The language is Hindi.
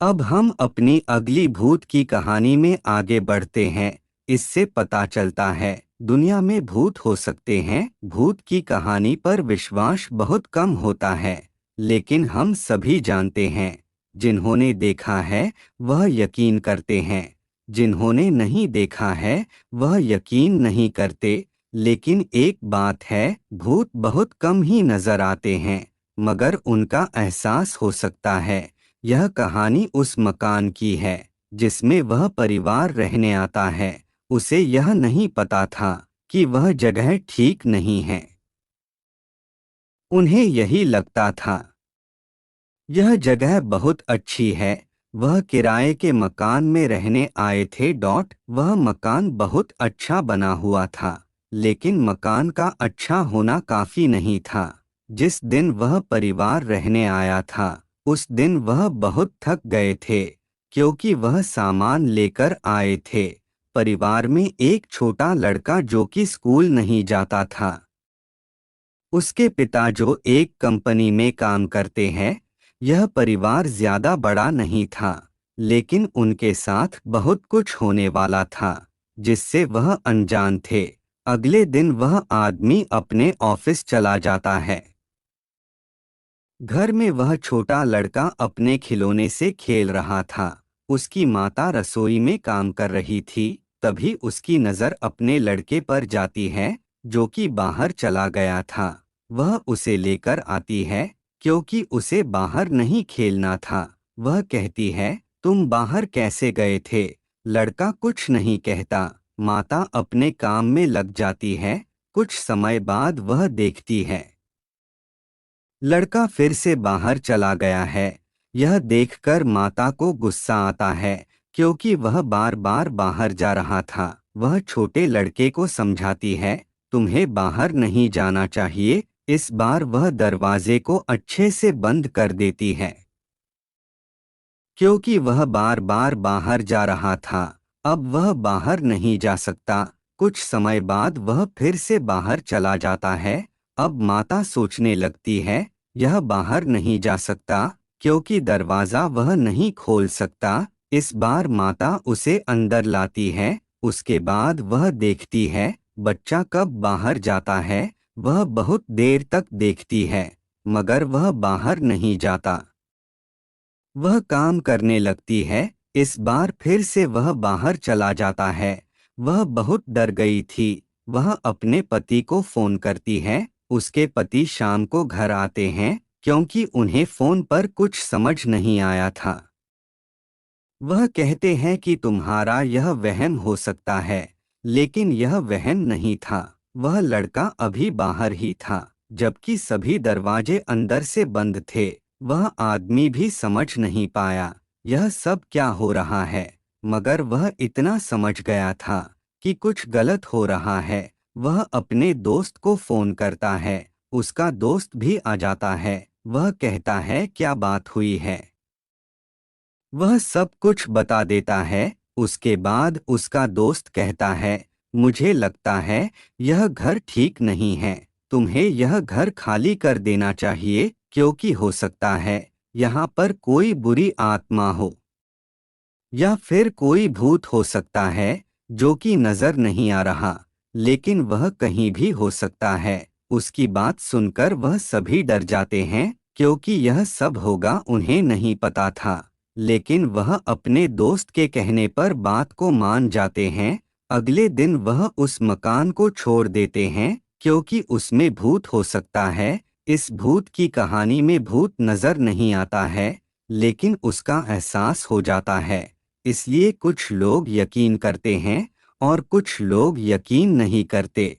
अब हम अपनी अगली भूत की कहानी में आगे बढ़ते हैं। इससे पता चलता है दुनिया में भूत हो सकते हैं। भूत की कहानी पर विश्वास बहुत कम होता है, लेकिन हम सभी जानते हैं जिन्होंने देखा है वह यकीन करते हैं, जिन्होंने नहीं देखा है वह यकीन नहीं करते। लेकिन एक बात है, भूत बहुत कम ही नजर आते हैं, मगर उनका एहसास हो सकता है। यह कहानी उस मकान की है जिसमें वह परिवार रहने आता है। उसे यह नहीं पता था कि वह जगह ठीक नहीं है। उन्हें यही लगता था यह जगह बहुत अच्छी है। वह किराए के मकान में रहने आए थे। वह मकान बहुत अच्छा बना हुआ था, लेकिन मकान का अच्छा होना काफी नहीं था। जिस दिन वह परिवार रहने आया था, उस दिन वह बहुत थक गए थे, क्योंकि वह सामान लेकर आए थे। परिवार में एक छोटा लड़का जो कि स्कूल नहीं जाता था। उसके पिता जो एक कंपनी में काम करते हैं। यह परिवार ज्यादा बड़ा नहीं था, लेकिन उनके साथ बहुत कुछ होने वाला था जिससे वह अनजान थे। अगले दिन वह आदमी अपने ऑफिस चला जाता है। घर में वह छोटा लड़का अपने खिलौने से खेल रहा था। उसकी माता रसोई में काम कर रही थी। तभी उसकी नज़र अपने लड़के पर जाती है, जो कि बाहर चला गया था। वह उसे लेकर आती है, क्योंकि उसे बाहर नहीं खेलना था। वह कहती है, तुम बाहर कैसे गए थे? लड़का कुछ नहीं कहता। माता अपने काम में लग जाती है। कुछ समय बाद वह देखती है लड़का फिर से बाहर चला गया है। यह देखकर माता को गुस्सा आता है, क्योंकि वह बार बार बाहर जा रहा था। वह छोटे लड़के को समझाती है, तुम्हें बाहर नहीं जाना चाहिए। इस बार वह दरवाजे को अच्छे से बंद कर देती है, क्योंकि वह बार बार बाहर जा रहा था। अब वह बाहर नहीं जा सकता। कुछ समय बाद वह फिर से बाहर चला जाता है। अब माता सोचने लगती है, यह बाहर नहीं जा सकता, क्योंकि दरवाज़ा वह नहीं खोल सकता। इस बार माता उसे अंदर लाती है। उसके बाद वह देखती है बच्चा कब बाहर जाता है। वह बहुत देर तक देखती है, मगर वह बाहर नहीं जाता। वह काम करने लगती है। इस बार फिर से वह बाहर चला जाता है। वह बहुत डर गई थी। वह अपने पति को फोन करती है। उसके पति शाम को घर आते हैं, क्योंकि उन्हें फोन पर कुछ समझ नहीं आया था। वह कहते हैं कि तुम्हारा यह वहम हो सकता है, लेकिन यह वहम नहीं था। वह लड़का अभी बाहर ही था, जबकि सभी दरवाजे अंदर से बंद थे। वह आदमी भी समझ नहीं पाया यह सब क्या हो रहा है, मगर वह इतना समझ गया था कि कुछ गलत हो रहा है। वह अपने दोस्त को फोन करता है। उसका दोस्त भी आ जाता है। वह कहता है क्या बात हुई है। वह सब कुछ बता देता है। उसके बाद उसका दोस्त कहता है, मुझे लगता है यह घर ठीक नहीं है। तुम्हें यह घर खाली कर देना चाहिए, क्योंकि हो सकता है यहाँ पर कोई बुरी आत्मा हो, या फिर कोई भूत हो सकता है जो कि नजर नहीं आ रहा, लेकिन वह कहीं भी हो सकता है। उसकी बात सुनकर वह सभी डर जाते हैं, क्योंकि यह सब होगा उन्हें नहीं पता था। लेकिन वह अपने दोस्त के कहने पर बात को मान जाते हैं। अगले दिन वह उस मकान को छोड़ देते हैं, क्योंकि उसमें भूत हो सकता है। इस भूत की कहानी में भूत नजर नहीं आता है, लेकिन उसका एहसास हो जाता है। इसलिए कुछ लोग यकीन करते हैं और कुछ लोग यकीन नहीं करते।